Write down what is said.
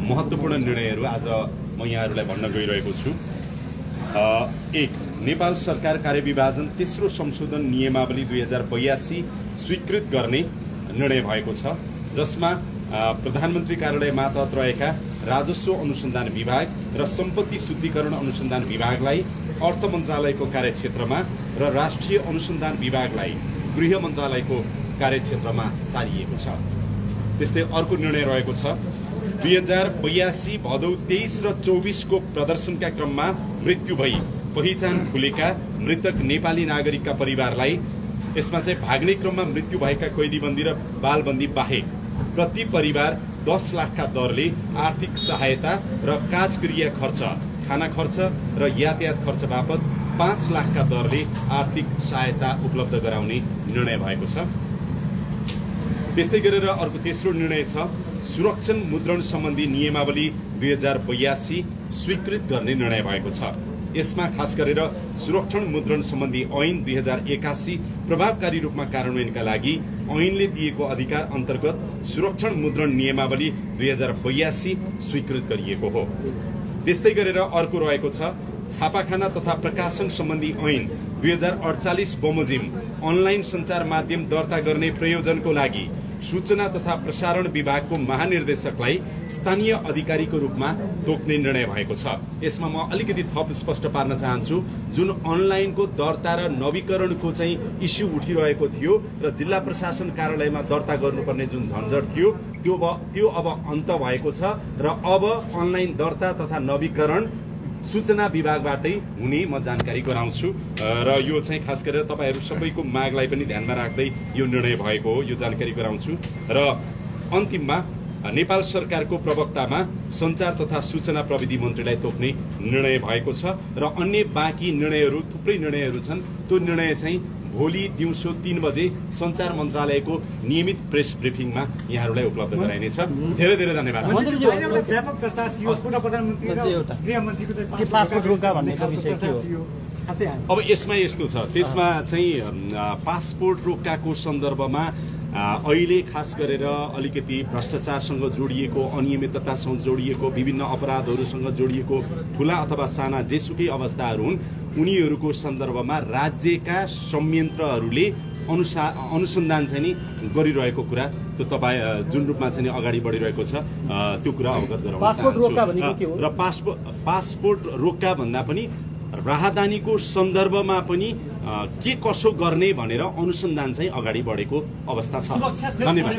महत्त्वपूर्ण निर्णयहरू आज म यहाँहरूलाई भन्न गइरहेको छु। एक, नेपाल सरकार कार्यविभाजन तेस्रो संशोधन नियमावली 2082 स्वीकृत गर्ने निर्णय भएको छ, जसमा प्रधानमन्त्री कार्यालय मातहत रहेका राजस्व अनुसन्धान विभाग र सम्पत्ति शुद्धिकरण अनुसन्धान विभागलाई अर्थ मन्त्रालयको कार्यक्षेत्रमा र राष्ट्रिय अनुसन्धान विभागलाई गृह मन्त्रालयको कार्यक्षेत्रमा सारिएको छ। त्यस्तै अर्को निर्णय रहेको छ 2082 भदौ 23 र 24 को प्रदर्शनका क्रममा मृत्यु भई पहिचान खुलेका मृतक नेपाली नागरिकका परिवारलाई यसमा चाहिँ भाग्ने क्रममा मृत्यु भएका कैदीबन्दी र बालबन्दी बाहेक प्रति परिवार 10 लाखका दरले आर्थिक सहायता र काजक्रिया खर्च, खाना खर्च र यातायात खर्च बापत 5 लाखका दरले आर्थिक सहायता उपलब्ध गराउने निर्णय भएको छ। त्यस्तै गरेर अर्को तेस्रो निर्णय छ सुरक्षण मुद्रण सम्बन्धी नियमावली 2082 स्वीकृत गर्ने निर्णय भएको छ। यसमा खास गरेर सुरक्षण मुद्रण सम्बन्धी ऐन 2081 प्रभावकारी रूपमा कार्यान्वयनका लागि ऐनले दिएको अधिकार अन्तर्गत सुरक्षण मुद्रण नियमावली 2082 स्वीकृत गरिएको हो। त्यस्तै गरेर अर्को रहेको छ छापाखाना तथा प्रकाशन सम्बन्धी ऐन 2048 बमोजिम अनलाइन सञ्चार माध्यम दर्ता गर्ने प्रयोजनको लागि सूचना तथा प्रसारण विभागको महानिर्देशकलाई स्थानीय अधिकारीको रूपमा तोक्ने निर्णय भएको छ। यसमा म अलिकति थप स्पष्ट पार्न चाहन्छु, जुन अनलाइनको दर्ता र नवीकरणको चाहिँ इस्यु उठिरहेको थियो र जिल्ला प्रशासन कार्यालयमा दर्ता गर्नुपर्ने जुन झन्झट थियो त्यो अब अन्त भएको छ र अब अनलाइन दर्ता तथा नवीकरण सूचना विभागबाटै हुने म जानकारी गराउँछु र यो चाहिँ खास गरेर तपाईहरू सबैको मागलाई पनि ध्यानमा राख्दै यो निर्णय भएको हो, यो जानकारी गराउँछु। र अन्तिममा नेपाल सरकारको प्रवक्तामा सञ्चार तथा सूचना प्रविधि मन्त्रीलाई तोक्ने निर्णय भएको छ र अन्य बाँकी निर्णयहरू थुप्रै निर्णयहरू छन्। त्यो निर्णय चाहिँ भोलि दिउँसो 3 बजे सञ्चार मन्त्रालयको नियमित प्रेस ब्रिफिङमा यहाँहरूलाई उपलब्ध गराइनेछ। धेरै धेरै धन्यवाद। व्यापक चर्चा थियो पूर्व प्रधानमन्त्री र गृहमन्त्रीको चाहिँ पासपोर्ट रोका भन्नेको विषय के हो? अब यसमा यस्तो छ, त्यसमा चाहिँ पासपोर्ट रोकाको सन्दर्भमा अहिले खास गरेर अलिकति भ्रष्टाचारसँग जोडिएको, अनियमिततासँग जोडिएको, विभिन्न अपराधहरूसँग जोडिएको ठूला अथवा साना जेसुकै अवस्थाहरू हुन्, उनीहरूको सन्दर्भमा राज्यका संयन्त्रहरूले अनुसन्धान चाहिँ नि गरिरहेको कुरा त्यो तपाईँ जुन रूपमा चाहिँ अगाडि बढिरहेको छ त्यो कुरा अवगत गराउन चाहन्छु। र पासपोर्ट रोका भन्दा पनि राहदानीको सन्दर्भमा पनि के कसो गर्ने भनेर अनुसन्धान चाहिँ अगाडि बढेको अवस्था छ। धन्यवाद।